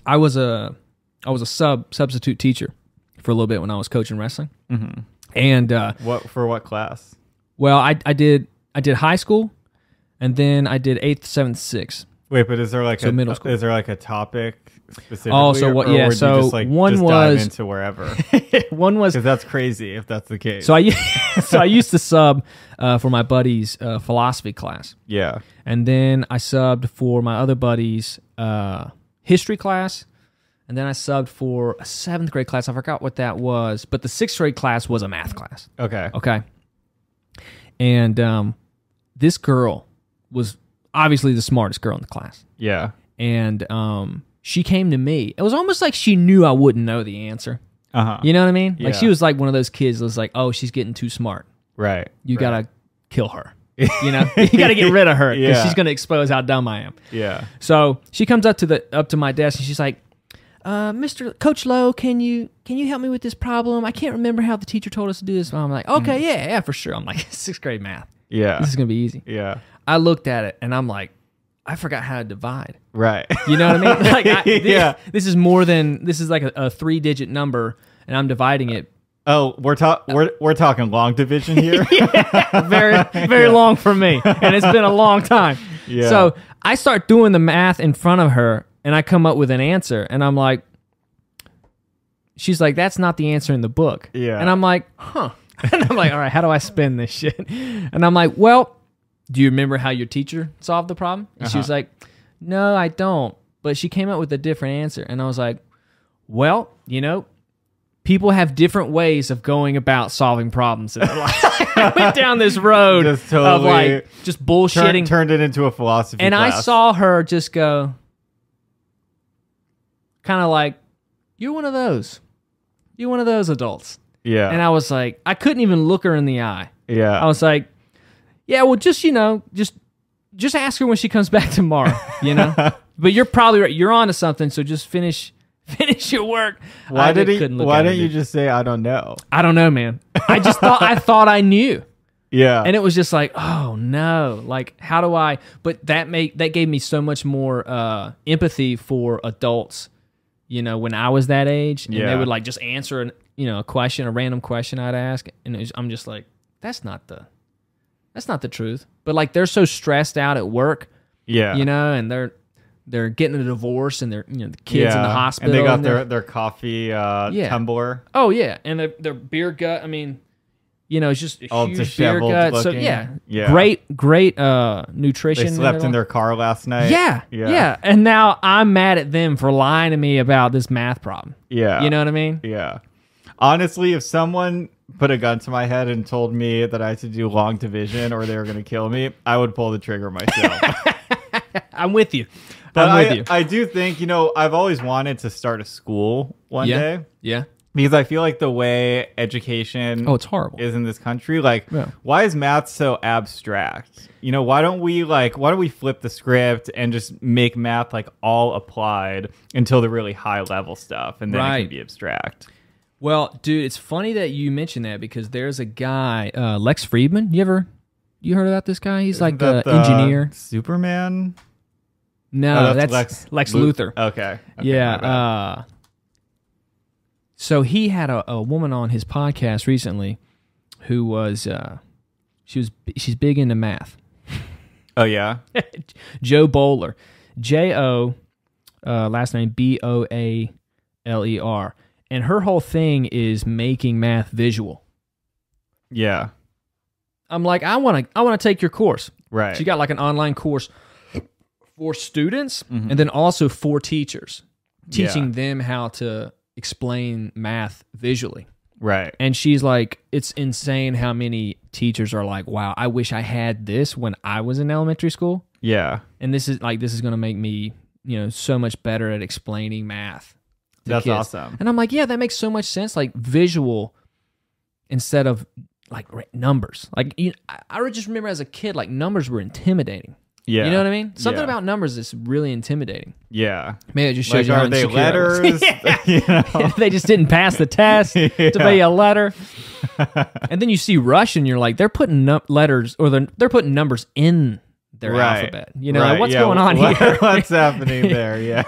I was a substitute teacher for a little bit when I was coaching wrestling. Mm-hmm. And what class? Well, I did high school, and then I did 8th, 7th, 6th. Wait, but is there like middle school? Is there like a topic specifically? Oh, so what? Yeah, so just like one just was dive into wherever. One was because that's crazy if that's the case. So I used to sub for my buddy's philosophy class. Yeah, and then I subbed for my other buddy's history class, and then I subbed for a 7th grade class. I forgot what that was, but the 6th grade class was a math class. Okay, and this girl was obviously the smartest girl in the class. Yeah. And she came to me. It was almost like she knew I wouldn't know the answer. Uh-huh. You know what I mean? Yeah. Like she was like one of those kids that was like, oh, she's getting too smart. Right. You got to kill her. You know? You got to get rid of her because she's going to expose how dumb I am. Yeah. So she comes up to my desk and she's like, Mr. Coach Lowe, can you help me with this problem? I can't remember how the teacher told us to do this. I'm like, okay, yeah, for sure. I'm like, 6th grade math. Yeah. This is going to be easy. Yeah. I looked at it and I'm like, I forgot how to divide. Right. You know what I mean? Like this is more than, this is like a 3-digit number and I'm dividing it. Oh, we're talking long division here. Very long for me. And it's been a long time. Yeah. So I start doing the math in front of her and I come up with an answer and I'm like, she's like, that's not the answer in the book. Yeah. And I'm like, huh. And I'm like, all right, how do I spin this shit? And I'm like, well, do you remember how your teacher solved the problem? And she was like, no, I don't. But she came up with a different answer. And I was like, well, you know, people have different ways of going about solving problems. And I went down this road just totally of like just bullshitting. Turned it into a philosophy and class. I saw her just go, kind of like, you're one of those. You're one of those adults. Yeah. And I was like, I couldn't even look her in the eye. Yeah. I was like, yeah, well, just, you know, just ask her when she comes back tomorrow, you know? But you're probably right. You're on to something, so just finish your work. Why didn't you just say, I don't know? I don't know, man. I just thought I knew. Yeah. And it was just like, oh no, like how do I, but that gave me so much more empathy for adults, you know, when I was that age and they would like just answer a random question I'd ask. And I'm just like, that's not the truth. But like they're so stressed out at work, you know, and they're getting a divorce and they're, you know, the kids in the hospital. And they got their coffee tumbler. Oh yeah. And their beer gut. I mean, you know, it's just a all huge beer gut. Looking. So yeah. Great nutrition. They slept in their car last night. Yeah. And now I'm mad at them for lying to me about this math problem. Yeah. You know what I mean? Yeah. Honestly, if someone put a gun to my head and told me that I had to do long division or they were going to kill me, I would pull the trigger myself. I'm with you. But I do think, you know, I've always wanted to start a school one day. Yeah. Because I feel like the way education it's horrible. is in this country, like, why is math so abstract? You know, why don't we flip the script and just make math like all applied until the really high level stuff, and then it can be abstract. Well, dude, it's funny that you mentioned that because there's a guy, Lex Friedman. You heard about this guy? He's like an engineer. Superman? No, that's Lex Luthor. Okay. Yeah. So he had a woman on his podcast recently who was she's big into math. Oh yeah. Jo Bowler, J-O, last name B-O-A-L-E-R, and her whole thing is making math visual. Yeah. I'm like, I want to take your course. Right. She got like an online course for students and then also for teachers, teaching them how to explain math visually. Right. And she's like, it's insane how many teachers are like, wow, I wish I had this when I was in elementary school. Yeah. And this is going to make me, you know, so much better at explaining math to That's kids. awesome. And I'm like, yeah, that makes so much sense. Like visual instead of like numbers. Like, you know, I would just remember as a kid, like numbers were intimidating. Yeah. You know what I mean? Something about numbers is really intimidating. Yeah. Maybe it just shows like, you how are they insecure letters? You know? They just didn't pass the test to be a letter. And then you see Russian, you're like, they're putting letters or they're putting numbers in their alphabet. You know, like, what's going on here? What's happening there? Yeah.